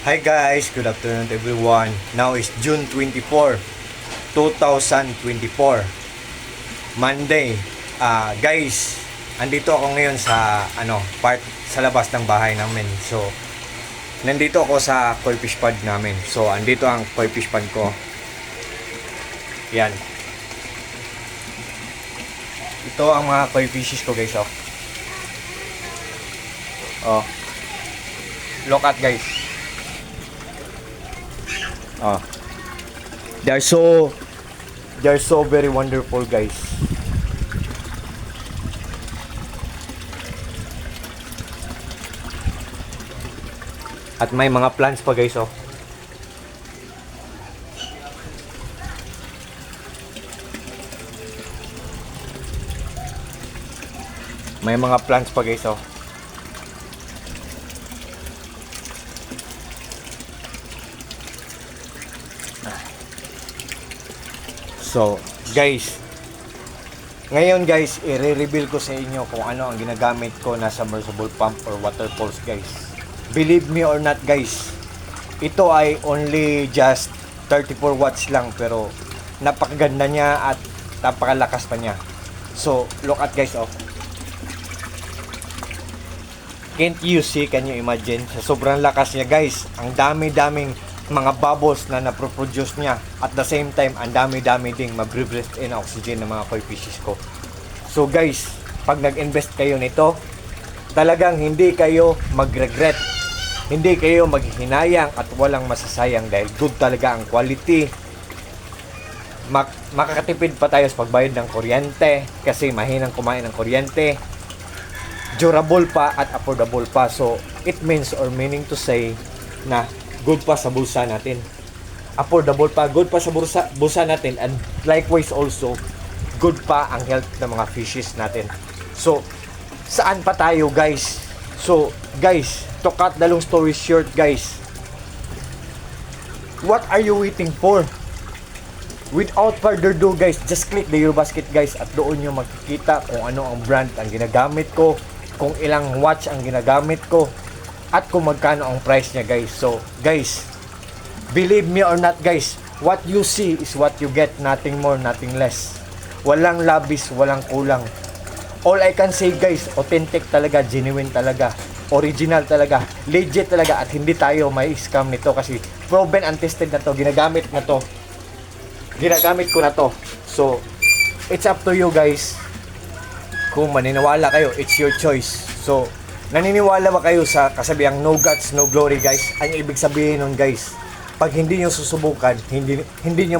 Hi guys, good afternoon to everyone. Now is June 24, 2024. Monday. Guys, andito ako ngayon sa part sa labas ng bahay namin. So, nandito ako sa koi fish pond namin. So, andito ang koi fish pond ko. Yan. Ito ang mga koi fishes ko, guys, oh. Oh. Look at, guys. Oh. They're so very wonderful, guys. At may mga plants pa, guys, oh. May mga plants pa, guys, oh. So, guys, ngayon guys, i-reveal ko sa inyo kung ano ang ginagamit ko na submersible pump or water pulse, guys. Believe me or not, guys, ito ay only just 34 watts lang, pero napakaganda niya at napakalakas pa niya. So, look at, guys, oh. Can't you see? Can you imagine? Sa sobrang lakas niya, guys, ang dami-daming mga bubbles na naproproduce niya. At the same time, ang dami-dami ding mag-breathe in oxygen ng mga koi fishes ko. So guys, pag nag-invest kayo nito, talagang hindi kayo mag-regret. Hindi kayo maghihinayang at walang masasayang dahil good talaga ang quality. Makakatipid pa tayo sa pagbayad ng kuryente kasi mahinang kumain ng kuryente. Durable pa at affordable pa. So, it means or meaning to say na good pa sa bulsa natin. Affordable pa, good pa sa bulsa natin, and likewise also, good pa ang health ng mga fishes natin. So, saan pa tayo, guys? So, guys, to cut the long story short, guys, what are you waiting for? Without further ado, guys, just click the Eurobasket, guys, at doon nyo makikita kung ano ang brand ang ginagamit ko, kung ilang watch ang ginagamit ko, at kung magkano ang price niya, guys. So, guys, believe me or not, guys, what you see is what you get, nothing more, nothing less. Walang labis, walang kulang. All I can say, guys, authentic talaga, genuine talaga, original talaga, legit talaga, at hindi tayo may scam nito kasi proven and tested na to, ginagamit ko na to. So, it's up to you, guys. Kung maniniwala kayo, it's your choice. So, naniniwala ba kayo sa kasabihang no guts, no glory, guys? Ang ibig sabihin nun, guys, pag hindi nyo susubukan, hindi nyo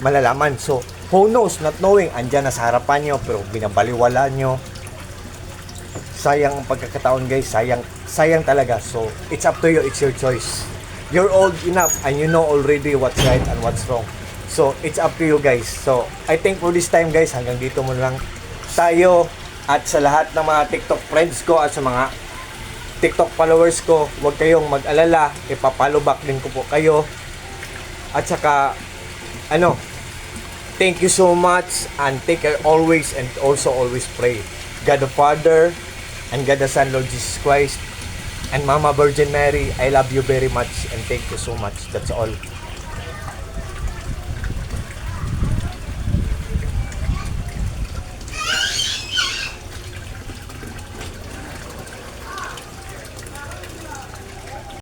malalaman. So, who knows, not knowing, andyan na sa harapan nyo, pero binabaliwala nyo. Sayang ang pagkakataon, guys. Sayang talaga. So, it's up to you, it's your choice. You're old enough and you know already what's right and what's wrong. So, it's up to you, guys. So, I think for this time, guys, hanggang dito mo lang tayo. At sa lahat ng mga TikTok friends ko at sa mga TikTok followers ko, huwag kayong mag-alala, ipapollow back din ko po kayo. At saka, thank you so much and take care always, and also always pray. God the Father and God the Son, Lord Jesus Christ, and Mama Virgin Mary, I love you very much and thank you so much. That's all.